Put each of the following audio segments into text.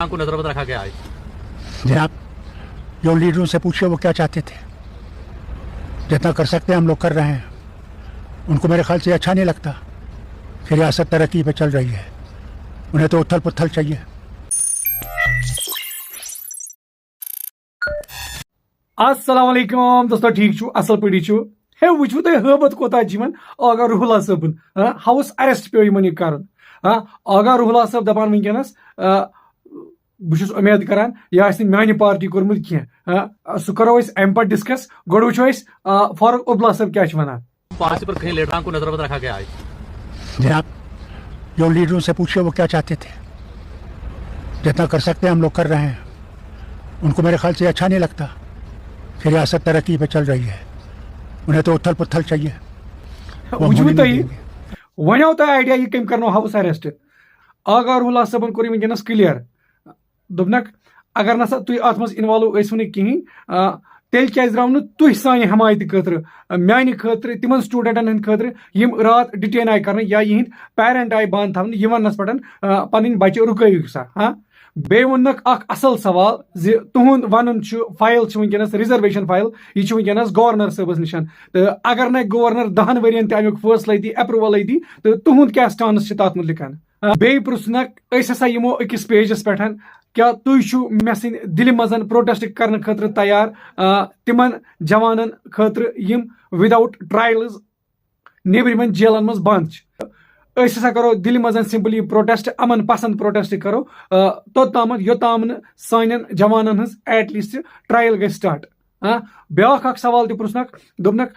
को नजर बद रखा गया है। जनाब, जो लीडरों से पूछे वो क्या चाहते थे। जितना कर सकते हैं हम लोग कर रहे हैं। उनको मेरे ख्याल से अच्छा नहीं लगता कि रियासत तरक्की पे चल रही है। उन्हें तो उथल पुथल चाहिए। अस्सलाम वालेकुम दोस्तों, ठीक छु असल पड़ी छु हे वुचु ते हबत कोता जीवन आगा रुहुला सबन हाउस अरेस्ट पे यमन करन आगा रुहुला सब दपान वनकनस बुझुस उम्मीद करान यह आसि म्यानि पार्टी कोरमुत किया सु करो इस एम पर डिस्कस गोड़ वुचो इस फारूक अब्दुल्ला सब क्या वनान पार्टी पर कहीं लीडरों को नजर बद रखा गया है। जनाब, जो लीडरों से पूछे वो क्या चाहते थे। जितना कर सकते हैं हम लोग कर रहे हैं। उनको मेरे ख्याल से अच्छा नहीं लगता कि रियासत तरक्की पे चल रही है। उन्हें तो उथल पुथल चाहिए। वुचु तई वनो त आइडिया ये कम करनो हाउस अरेस्ट आगा रुहुला सबन कोर वनकनस क्लियर दोपनक अगर नसा तुम अत मज इन्वॉल्व वन कहें तेल क्या द्राव तुह सान हमायत खतर म्यान खतर तिमन स्टूडेंटन हंद खतर यम रात डिटेन आय कर या यहद पेरेंट आय बंद थवन यमनस पे पन बच्चे रुकैक सा बे वोनक असल सवाल तुहद वन फाइल वनकनस रिजर्वेशन फाइल यह वनकनस गवर्नर सबस निशान तो अगर न गवर्नर 10 वरियन तक फैसले दी अप्रूवल दी तो तुहद क्या स्टांस तथ मुतलिकन बे पृछनक हसा यमो अकिस पेजस पे क्या तुम मे सद दिल मजन प्रोटेस्ट करने खतर तैयार तिमन जवानन खतर यम विदाउट ट्रायल्स नेबरिमन जेलन मज बंद हसा करो दिल मजन सिंपली प्रोटेस्ट अमन पसंद प्रोटेस्ट करो तोताम योताम सान जवानन हज एटलीस्ट ट्रायल गई स्टार्ट ब्या सवाल पृछनक दोपनक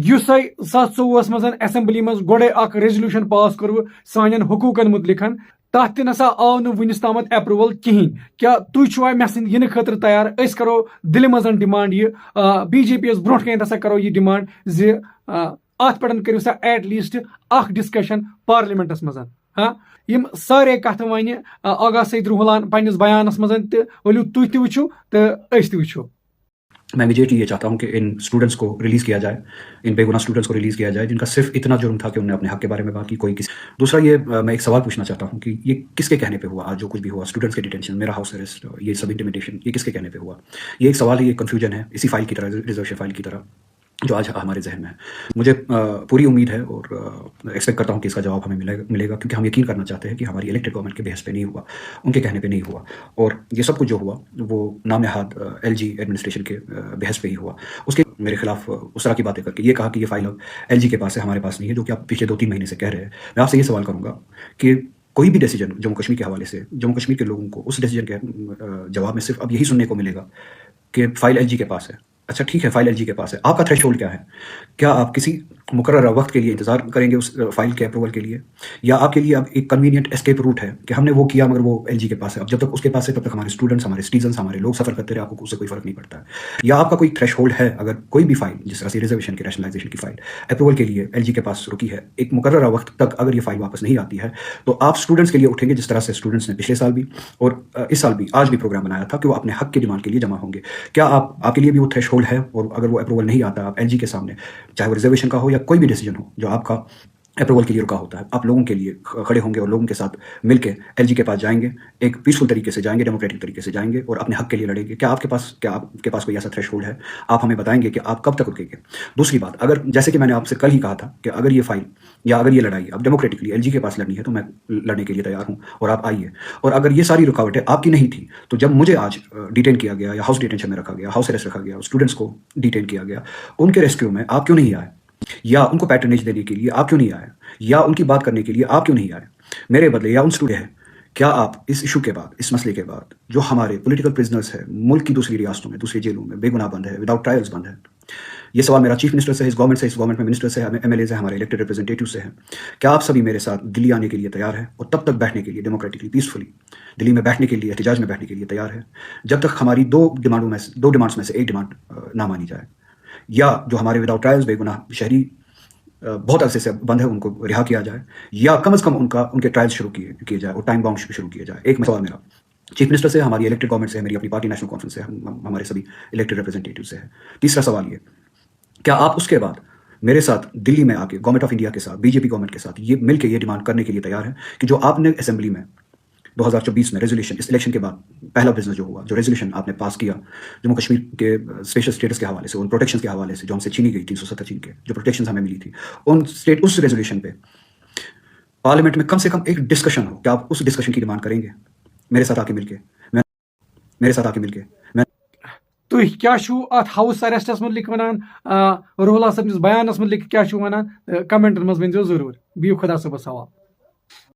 युस 2024 मज असेंबली मज गोड़े रेजोल्यूशन पास कर्व सान हुकूकन मुतलिकन तथ नसा आव वनिस ताम अप्रूवल कहें क्या तुवा मे सद इन खतर तैयार करो दिल मजन डिमांड यह BJP ब्रो कन हसा करो यह डिमांड अत पे करो सा एटलीस्ट डिस्कशन पार्लियामेंटस मज यम सारे कथ वन आगा सईद रुहुलान पन्निस बयानस मज वलू तुह तु वुचु तो अस तु वुचो। मैं इमीडिएटली ये चाहता हूँ कि इन स्टूडेंट्स को रिलीज़ किया जाए, इन बेगुनाह स्टूडेंट्स को रिलीज़ किया जाए जिनका सिर्फ इतना जुर्म था कि उन्होंने अपने हक के बारे में बात की। कोई किसी दूसरा ये मैं एक सवाल पूछना चाहता हूँ कि ये किसके कहने पे हुआ आज जो कुछ भी हुआ, स्टूडेंट्स के डिटेंशन, मेरा हाउस अरेस्ट, ये सब इंटिमिडेशन, ये किसके कहने पे हुआ। ये एक सवाल है, ये कन्फ्यूजन है इसी फाइल की तरह, रिजर्वेशन फाइल की तरह जो आज हमारे जहन में है। मुझे पूरी उम्मीद है और एक्सपेक्ट करता हूँ कि इसका जवाब हमें मिलेगा क्योंकि हम यकीन करना चाहते हैं कि हमारी इलेक्टेड गवर्नमेंट के बेहस पे नहीं हुआ, उनके कहने पे नहीं हुआ। और ये सब कुछ जो हुआ वो नाम नहाद LG एडमिनिस्ट्रेशन के बेहस पे ही हुआ। उसके मेरे खिलाफ उस तरह की बातें करके ये कहा कि ये फाइल अब LG के पास है, हमारे पास नहीं है, जो कि आप पिछले 2-3 महीने से कह रहे हैं। मैं आपसे ये सवाल करूँगा कि कोई भी डिसीजन जम्मू कश्मीर के हवाले से जम्मू कश्मीर के लोगों को उस डिसीजन के जवाब में सिर्फ अब यही सुनने को मिलेगा कि फाइल LG के पास है। अच्छा ठीक है, फाइल LG के पास है, आपका थ्रेशोल्ड क्या है? क्या आप किसी मुकर्रर वक्त के लिए इंतजार करेंगे उस फाइल के अप्रूवल के लिए, या आपके लिए अब एक कन्वीनियंट एस्केप रूट है कि हमने वो किया मगर वो LG के पास है, अब जब तक उसके पास है तब तक हमारे स्टूडेंट्स, हमारे सिटीजन्स, हमारे लोग सफर करते रहे, आपको उससे कोई फर्क नहीं पड़ता है? या आपका कोई थ्रेशोल्ड है, अगर कोई भी फाइल जिस तरह से रिजर्वेशन की, रैशनलाइजेशन की फाइल अप्रूवल के लिए LG के पास रुकी है, एक मुकर्रर वक्त तक अगर ये फाइल वापस नहीं आती है तो आप स्टूडेंट्स के लिए उठेंगे जिस तरह से स्टूडेंट्स ने पिछले साल भी और इस साल भी, आज भी प्रोग्राम बनाया था कि वो अपने हक की डिमांड के लिए जमा होंगे। क्या आपके लिए भी वो थ्रेशोल्ड है? और अगर वो अप्रूवल नहीं आता, आप LG के सामने, चाहे वो रिजर्वेशन का हो या कोई भी डिसीजन हो जो आपका अप्रूवल के लिए रुका होता है, आप लोगों के लिए खड़े होंगे और लोगों के साथ मिलके LG के पास जाएंगे, एक पीसफुल तरीके से जाएंगे, डेमोक्रेटिक तरीके से जाएंगे और अपने हक के लिए लड़ेंगे? क्या आपके पास कोई ऐसा थ्रेशोल्ड है? आप हमें बताएंगे कि आप कब तक रुकेंगे। दूसरी बात, अगर जैसे कि मैंने आपसे कल ही कहा था कि अगर ये फाइल या अगर ये लड़ाई अब डेमोक्रेटिकली LG के पास लड़नी है तो मैं लड़ने के लिए तैयार हूँ और आप आइए। और अगर ये सारी रुकावटें आपकी नहीं थी तो जब मुझे आज डिटेन किया गया या हाउस डिटेंशन में रखा गया, हाउस अरेस्ट रखा गया, स्टूडेंट्स को डिटेन किया गया, उनके रेस्क्यू में आप क्यों नहीं आए? या उनको पैटर्नेज देने के लिए आप क्यों नहीं आए? या उनकी बात करने के लिए आप क्यों नहीं आए मेरे बदले या उन स्टूडेंट है? क्या आप इस इशू के बाद, इस मसले के बाद, जो हमारे पॉलिटिकल प्रिजनर्स है मुल्क की दूसरी रियासतों में, दूसरी जेलों में बेगुनाह बंद है, विदाउट ट्रायल्स बंद है, ये सवाल मेरा चीफ मिनिस्टर से, इस गवर्नमेंट में मिनिस्टर से, MLA से, हमारे इलेक्टेड रिप्रेजेंटेटिव से है। क्या आप सभी मेरे साथ दिल्ली आने के लिए तैयार हैं और तब तक बैठने के लिए डेमोक्रेटिकली, पीसफुली दिल्ली में बैठने के लिए, एहतजाज में बैठने के लिए तैयार है जब तक हमारी दो डिमांड्स में से एक डिमांड ना मानी जाए? या जो हमारे विदाउट ट्रायल्स बेगुनाह शहरी बहुत अरसे से बंद है उनको रिहा किया जाए, या कम से कम उनके ट्रायल्स शुरू किए जाए और टाइम बाउंड शुरू किए जाए। एक सवाल मेरा चीफ मिनिस्टर से, हमारी इलेक्टेड गवर्नमेंट से, मेरी अपनी पार्टी नेशनल कॉन्फ्रेंस से, हमारे सभी इलेक्टेड रिप्रेजेंटेटिव से है। तीसरा सवाल ये, क्या आप उसके बाद मेरे साथ दिल्ली में आके गवर्नमेंट ऑफ इंडिया के साथ, BJP गवर्नमेंट के साथ ये मिलकर ये डिमांड करने के लिए तैयार है कि जो आपने असेंबली में 2024 में रेजोल्यूशन, इस इलेक्शन के बाद पहला बिजनेस जो हुआ, जो रेजोल्यूशन आपने पास किया जम्मू कश्मीर के स्पेशल स्टेटस के हवाले से, उन प्रोटेक्शन के हवाले से जो हमसे छीनी गई 370 चीन के जो प्रोटेक्शन हमें मिली थी, उस रेजोल्यूशन पे पार्लियामेंट में कम से कम एक डिस्कशन हो, क्या आप उस डिस्कशन की डिमांड करेंगे मेरे साथ आके मिलके? मैं तुम क्या अत हाउस अरेस्टस मुतलिक वनान, रुहुल्ला सबनिस बयानस मुतलिक क्या वनान, कमेंटन मज वन जरूर। बिहू खुदा सबस हवाल।